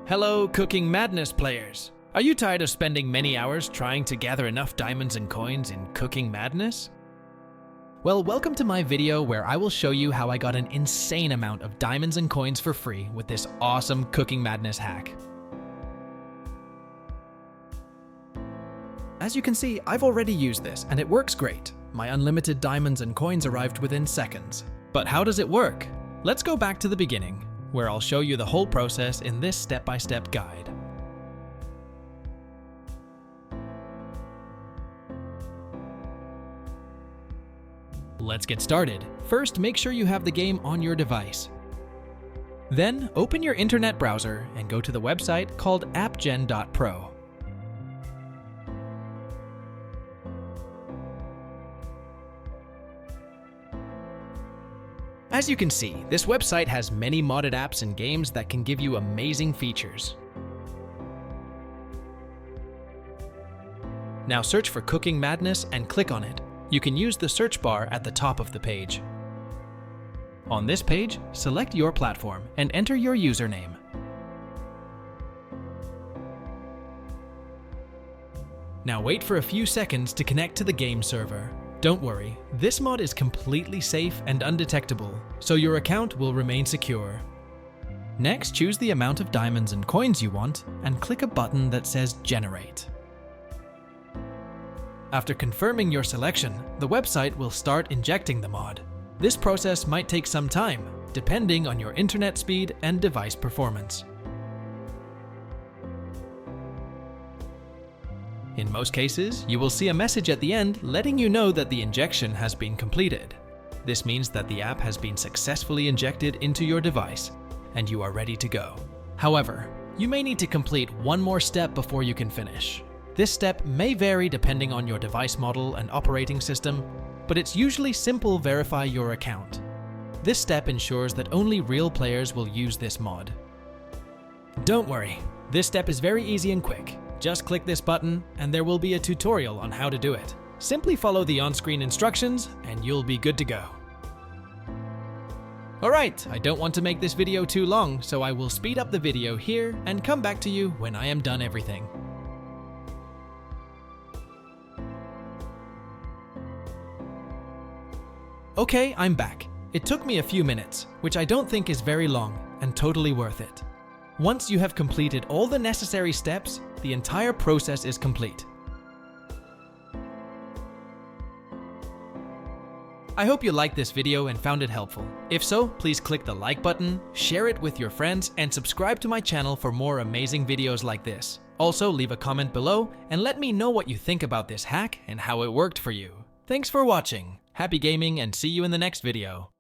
Hello, Cooking Madness players! Are you tired of spending many hours trying to gather enough diamonds and coins in Cooking Madness? Well, welcome to my video where I will show you how I got an insane amount of diamonds and coins for free with this awesome Cooking Madness hack. As you can see, I've already used this and it works great. My unlimited diamonds and coins arrived within seconds. But how does it work? Let's go back to the beginning, where I'll show you the whole process in this step-by-step guide. Let's get started. First, make sure you have the game on your device. Then, open your internet browser and go to the website called appgen.pro. As you can see, this website has many modded apps and games that can give you amazing features. Now search for Cooking Madness and click on it. You can use the search bar at the top of the page. On this page, select your platform and enter your username. Now wait for a few seconds to connect to the game server. Don't worry, this mod is completely safe and undetectable, so your account will remain secure. Next, choose the amount of diamonds and coins you want and click a button that says Generate. After confirming your selection, the website will start injecting the mod. This process might take some time, depending on your internet speed and device performance. In most cases, you will see a message at the end letting you know that the injection has been completed. This means that the app has been successfully injected into your device, and you are ready to go. However, you may need to complete one more step before you can finish. This step may vary depending on your device model and operating system, but it's usually simple: verify your account. This step ensures that only real players will use this mod. Don't worry, this step is very easy and quick. Just click this button and there will be a tutorial on how to do it. Simply follow the on-screen instructions and you'll be good to go. Alright, I don't want to make this video too long, so I will speed up the video here and come back to you when I am done everything. Okay, I'm back. It took me a few minutes, which I don't think is very long and totally worth it. Once you have completed all the necessary steps, the entire process is complete. I hope you liked this video and found it helpful. If so, please click the like button, share it with your friends, and subscribe to my channel for more amazing videos like this. Also, leave a comment below and let me know what you think about this hack and how it worked for you. Thanks for watching. Happy gaming and see you in the next video.